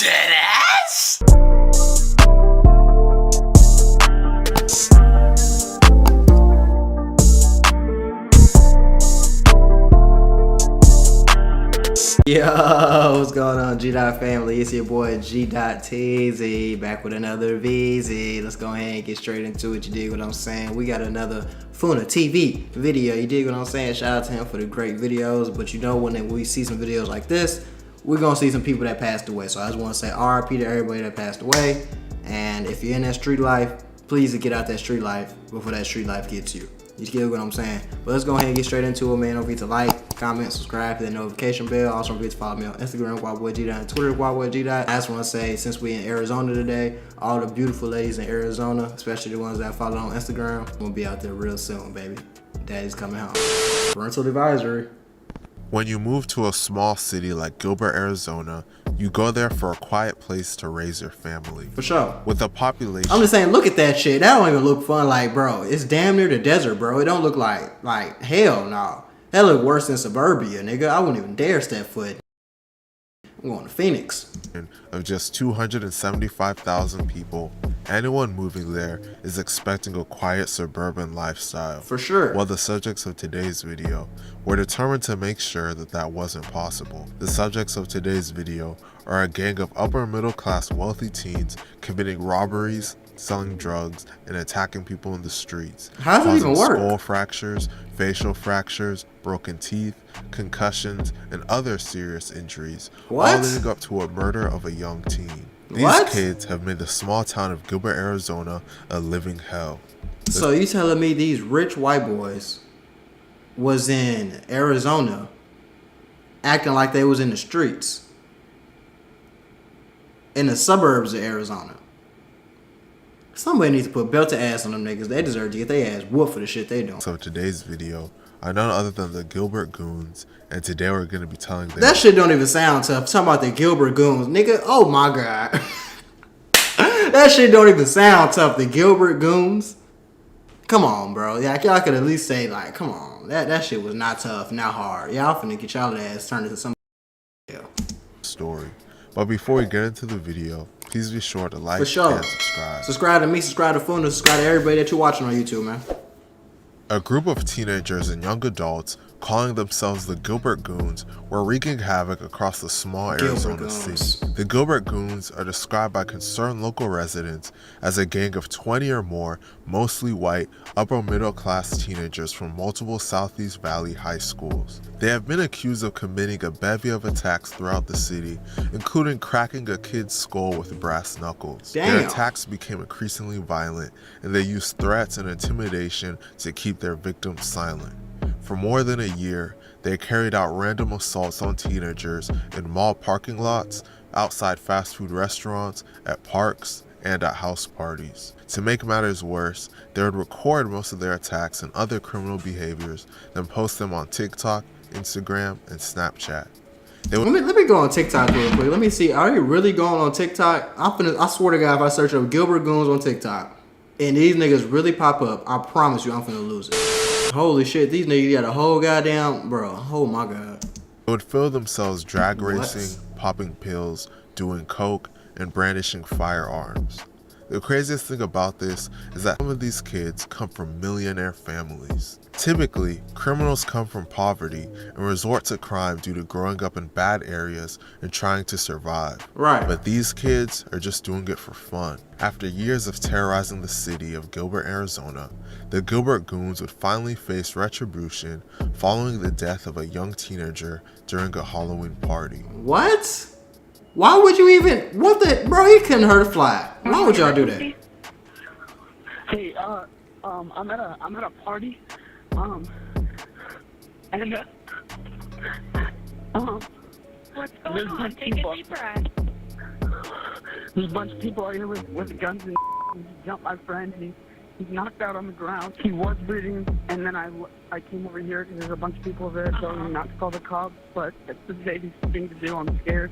Deadass? Yo, what's going on, G-Dot family? It's your boy G.TZ back with another VZ. Let's go ahead and get straight into it. You dig what I'm saying? We got another Funa TV video. You dig what I'm saying? Shout out to him for the great videos. But you know, when we see some videos like this, we're gonna see some people that passed away. So I just want to say RIP to everybody that passed away. And if you're in that street life, please get out that street life before that street life gets you. You get what I'm saying? But let's go ahead and get straight into it, man. Don't forget to like, comment, subscribe, hit that notification bell. Also, don't forget to follow me on Instagram, WildBoyG., and Twitter, WildBoyG.. I just want to say, since we in Arizona today, all the beautiful ladies in Arizona, especially the ones that I follow on Instagram, I'm gonna be out there real soon, baby. Daddy's coming home. Parental advisory. When you move to a small city like Gilbert, Arizona, you go there for a quiet place to raise your family. For sure. With a population... I'm just saying, look at that shit. That don't even look fun. Like, bro, it's damn near the desert, bro. It don't look like hell no. That look worse than suburbia, nigga. I wouldn't even dare step foot. I'm going to Phoenix. Of just 275,000 people, anyone moving there is expecting a quiet suburban lifestyle. For sure. While the subjects of today's video were determined to make sure that that wasn't possible. The subjects of today's video are a gang of upper middle class wealthy teens committing robberies, selling drugs, and attacking people in the streets. How does it even work? Skull fractures, facial fractures, broken teeth, concussions, and other serious injuries. What? All leading up to a murder of a young teen. These What? kids have made the small town of Gilbert, Arizona a living hell. So you telling me these rich white boys was in Arizona acting like they was in the streets in the suburbs of Arizona? Somebody needs to put belt to ass on them niggas. They deserve to get their ass whooped for the shit they doing. So today's video are none other than the Gilbert Goons, and today we're going to be telling them... That shit don't even sound tough. Talking about the Gilbert Goons. Nigga, oh my god. That shit don't even sound tough. The Gilbert Goons? Come on, bro. Yeah, y'all could at least say, like, come on. That shit was not tough, not hard. Y'all finna get y'all ass turned into some story. But before we get into the video, please be sure to like and subscribe. Subscribe to me, subscribe to Funa, subscribe to everybody that you're watching on YouTube, man. A group of teenagers and young adults calling themselves the Gilbert Goons were wreaking havoc across the small Arizona city. The Gilbert Goons are described by concerned local residents as a gang of 20 or more, mostly white, upper middle class teenagers from multiple Southeast Valley high schools. They have been accused of committing a bevy of attacks throughout the city, including cracking a kid's skull with brass knuckles. Damn. Their attacks became increasingly violent, and they used threats and intimidation to keep their victims silent. For more than a year, they carried out random assaults on teenagers in mall parking lots, outside fast food restaurants, at parks, and at house parties. To make matters worse, they would record most of their attacks and other criminal behaviors, then post them on TikTok, Instagram, and Snapchat. Let me go on TikTok real quick. Let me see. Are you really going on TikTok? I swear to God, if I search up Gilbert Goons on TikTok and these niggas really pop up, I promise you I'm finna lose it. Holy shit, these niggas got a whole goddamn, bro. Oh my god. They would film themselves drag racing, popping pills, doing coke, and brandishing firearms. The craziest thing about this is that some of these kids come from millionaire families. Typically, criminals come from poverty and resort to crime due to growing up in bad areas and trying to survive. Right. But these kids are just doing it for fun. After years of terrorizing the city of Gilbert, Arizona, the Gilbert Goons would finally face retribution following the death of a young teenager during a Halloween party. What? Why would you even, what the, bro, he couldn't hurt a fly. Why would y'all do that? Hey, I'm at a party, and what's going on? Take a deep breath. There's a bunch of people out here with guns and he jumped my friend and he's knocked out on the ground. He was bleeding, and then I came over here because there's a bunch of people there telling me not to call the cops, but it's the safest thing to do. I'm scared.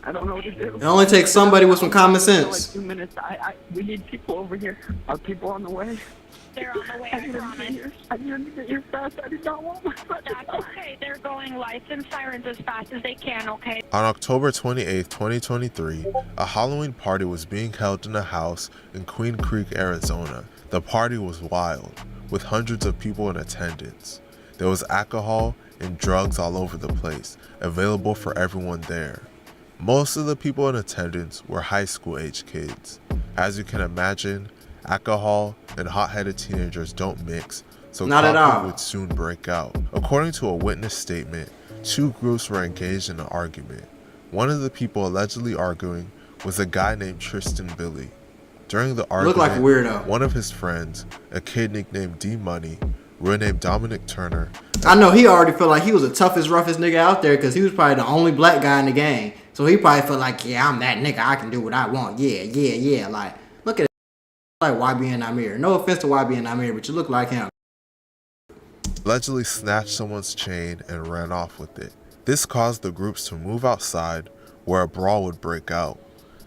I don't know what to do. It only takes somebody with some common For like sense. 2 minutes. We need people over here. Are people on the way? They're on the way, I promise. I need to get here fast. I did not want my friend to That's die. okay. They're going lights and sirens as fast as they can, okay? On October 28, 2023, a Halloween party was being held in a house in Queen Creek, Arizona. The party was wild, with hundreds of people in attendance. There was alcohol and drugs all over the place, available for everyone there. Most of the people in attendance were high school age kids. As you can imagine, alcohol and hot-headed teenagers don't mix, so Not at conflict all. would soon break out. According to a witness statement, two groups were engaged in an argument. One of the people allegedly arguing was a guy named Tristan Billy. During the argument, Looked like a weirdo. one of his friends, a kid nicknamed D Money, real name Dominic Turner, I know he already felt like he was the toughest, roughest nigga out there because he was probably the only black guy in the gang. So he probably felt like, yeah, I'm that nigga. I can do what I want. Yeah. Like, look at it. Like YB and Amir. No offense to YB and Amir, but you look like him. allegedly snatched someone's chain and ran off with it. This caused the groups to move outside, where a brawl would break out.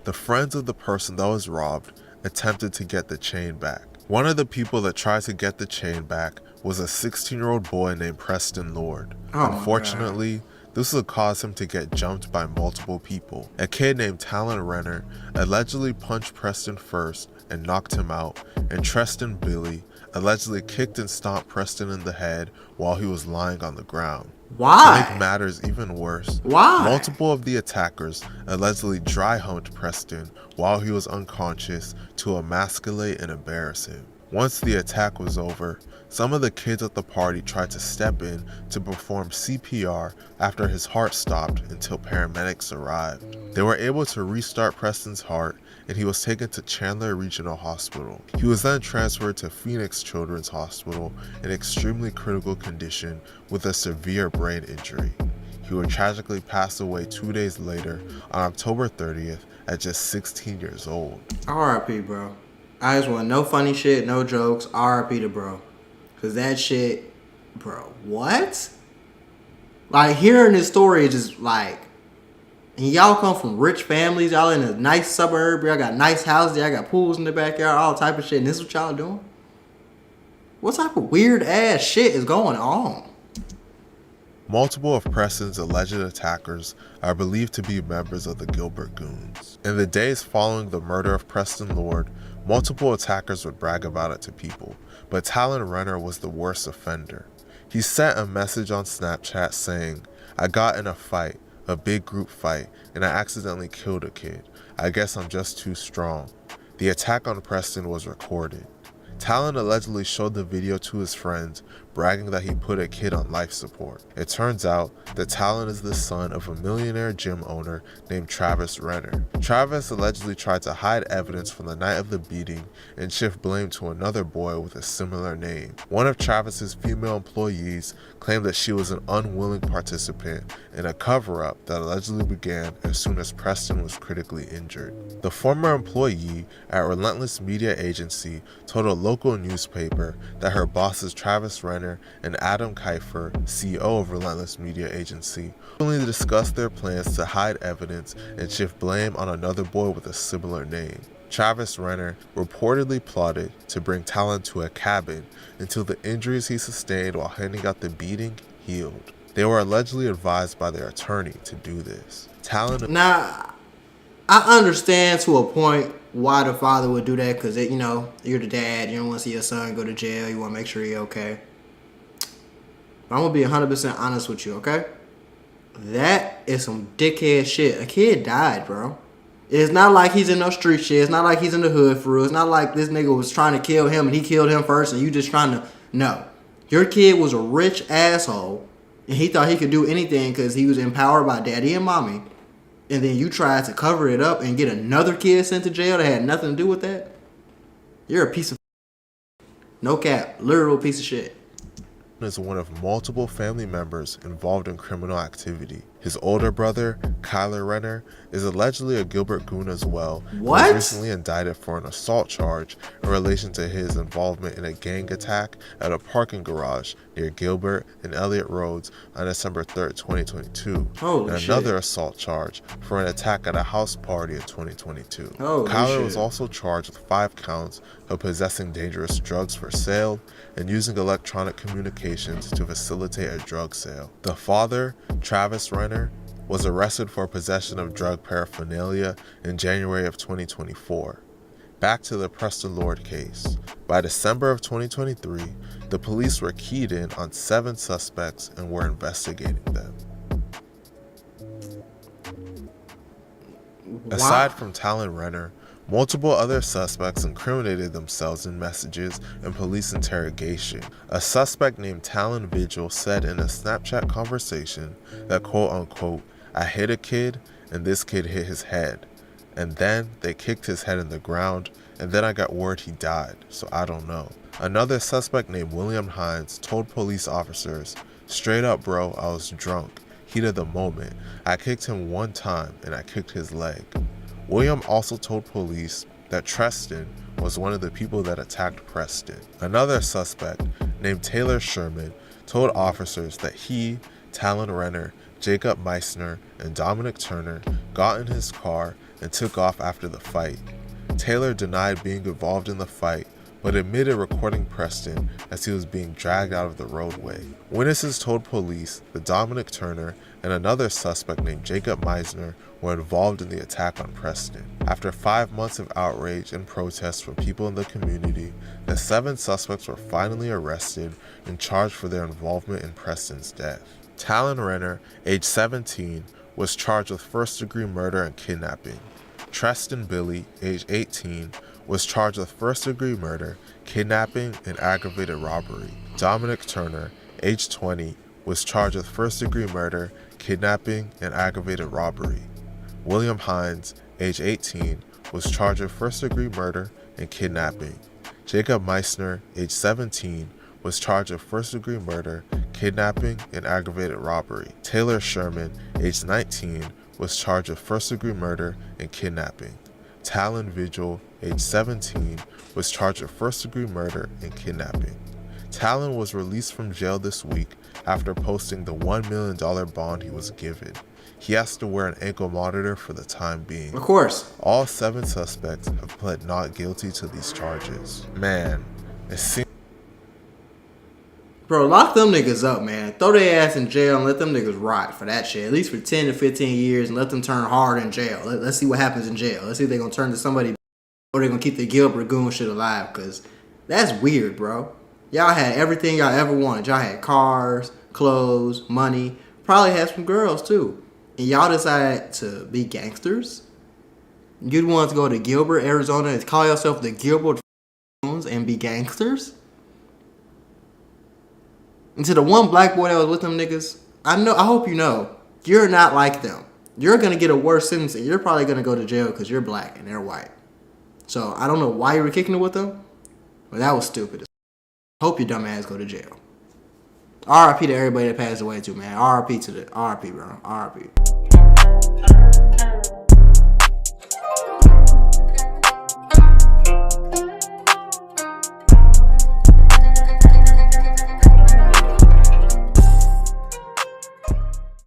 The friends of the person that was robbed attempted to get the chain back. One of the people that tried to get the chain back was a 16-year-old boy named Preston Lord. Oh my Unfortunately, this would cause him to get jumped by multiple people. A kid named Talon Renner allegedly punched Preston first and knocked him out, and Tristan Billy allegedly kicked and stomped Preston in the head while he was lying on the ground. Why? To make matters even worse, Why? multiple of the attackers allegedly dry humped Preston while he was unconscious to emasculate and embarrass him. Once the attack was over, some of the kids at the party tried to step in to perform CPR after his heart stopped until paramedics arrived. They were able to restart Preston's heart, and he was taken to Chandler Regional Hospital. He was then transferred to Phoenix Children's Hospital in extremely critical condition with a severe brain injury. He would tragically pass away 2 days later on October 30th at just 16 years old. R.I.P. bro. I just want no funny shit, no jokes. R.I.P. to bro. Cause that shit, bro, what? Like hearing this story is just like, and y'all come from rich families, y'all in a nice suburb, y'all got nice houses, y'all got pools in the backyard, all type of shit, and this is what y'all doing? What type of weird ass shit is going on? Multiple of Preston's alleged attackers are believed to be members of the Gilbert Goons. In the days following the murder of Preston Lord, multiple attackers would brag about it to people, but Talon Renner was the worst offender. He sent a message on Snapchat saying, "I got in a fight, a big group fight, and I accidentally killed a kid. I guess I'm just too strong." The attack on Preston was recorded. Talon allegedly showed the video to his friends, bragging that he put a kid on life support. It turns out that Talon is the son of a millionaire gym owner named Travis Renner. Travis allegedly tried to hide evidence from the night of the beating and shift blame to another boy with a similar name. One of Travis's female employees claimed that she was an unwilling participant in a cover-up that allegedly began as soon as Preston was critically injured. The former employee at Relentless Media Agency told a local newspaper that her bosses Travis Renner and Adam Kiefer, CEO of Relentless Media Agency, openly discussed their plans to hide evidence and shift blame on another boy with a similar name. Travis Renner reportedly plotted to bring Talon to a cabin until the injuries he sustained while handing out the beating healed. They were allegedly advised by their attorney to do this. Talon Now, I understand to a point why the father would do that, because, you know, you're the dad, you don't want to see your son go to jail, you want to make sure he's okay. But I'm going to be 100% honest with you, okay? That is some dickhead shit. A kid died, bro. It's not like he's in no street shit. It's not like he's in the hood for real. It's not like this nigga was trying to kill him and he killed him first and you just trying to... No. Your kid was a rich asshole and he thought he could do anything because he was empowered by daddy and mommy. And then you tried to cover it up and get another kid sent to jail that had nothing to do with that? You're a piece of... No cap. Literal piece of shit. is one of multiple family members involved in criminal activity. His older brother, Kyler Renner, is allegedly a Gilbert goon as well. What? He was recently indicted for an assault charge in relation to his involvement in a gang attack at a parking garage near Gilbert and Elliott Roads on December 3rd, 2022. Holy and shit. another assault charge for an attack at a house party in 2022. Holy Kyler shit. was also charged with 5 counts of possessing dangerous drugs for sale and using electronic communications to facilitate a drug sale. The father, Travis Renner, was arrested for possession of drug paraphernalia in January of 2024. Back to the Preston Lord case. By December of 2023, the police were keyed in on 7 suspects and were investigating them. Wow. Aside from Talon Renner, multiple other suspects incriminated themselves in messages and police interrogation. A suspect named Talon Vigil said in a Snapchat conversation that quote-unquote, "I hit a kid and this kid hit his head. And then they kicked his head in the ground and then I got word he died, so I don't know." Another suspect named William Hines told police officers, "Straight up bro, I was drunk. Heat of the moment. I kicked him one time and I kicked his leg." William also told police that Treston was one of the people that attacked Preston. Another suspect named Taylor Sherman told officers that he, Talon Renner, Jacob Meissner, and Dominic Turner got in his car and took off after the fight. Taylor denied being involved in the fight, but admitted recording Preston as he was being dragged out of the roadway. Witnesses told police that Dominic Turner and another suspect named Jacob Meissner were involved in the attack on Preston. After 5 months of outrage and protests from people in the community, the 7 suspects were finally arrested and charged for their involvement in Preston's death. Talon Renner, age 17, was charged with first-degree murder and kidnapping. Treston Billy, age 18, was charged with first-degree murder, kidnapping, and aggravated robbery. Dominic Turner, age 20, was charged with first-degree murder, kidnapping, and aggravated robbery. William Hines, age 18, was charged with first-degree murder and kidnapping. Jacob Meissner, age 17, was charged with first-degree murder, kidnapping, and aggravated robbery. Taylor Sherman, age 19, was charged with first-degree murder and kidnapping. Talon Vigil, age 17, was charged with first-degree murder and kidnapping. Talon was released from jail this week after posting the $1 million bond he was given. He has to wear an ankle monitor for the time being. Of course. All 7 suspects have pled not guilty to these charges. Man, it seems Bro, lock them niggas up, man. Throw their ass in jail and let them niggas rot for that shit. At least for 10 to 15 years and let them turn hard in jail. Let's see what happens in jail. Let's see if they're going to turn to somebody or they're going to keep the Gilbert Goon shit alive. Because that's weird, bro. Y'all had everything y'all ever wanted. Y'all had cars, clothes, money. Probably had some girls, too. And y'all decided to be gangsters? You'd want to go to Gilbert, Arizona and call yourself the Gilbert Goons and be gangsters? And to the one black boy that was with them niggas, I hope you know, you're not like them. You're going to get a worse sentence and you're probably going to go to jail because you're black and they're white. So I don't know why you were kicking it with them, but that was stupid. Hope your dumb ass go to jail. RIP to everybody that passed away too, man. RIP to the RIP, bro. RIP.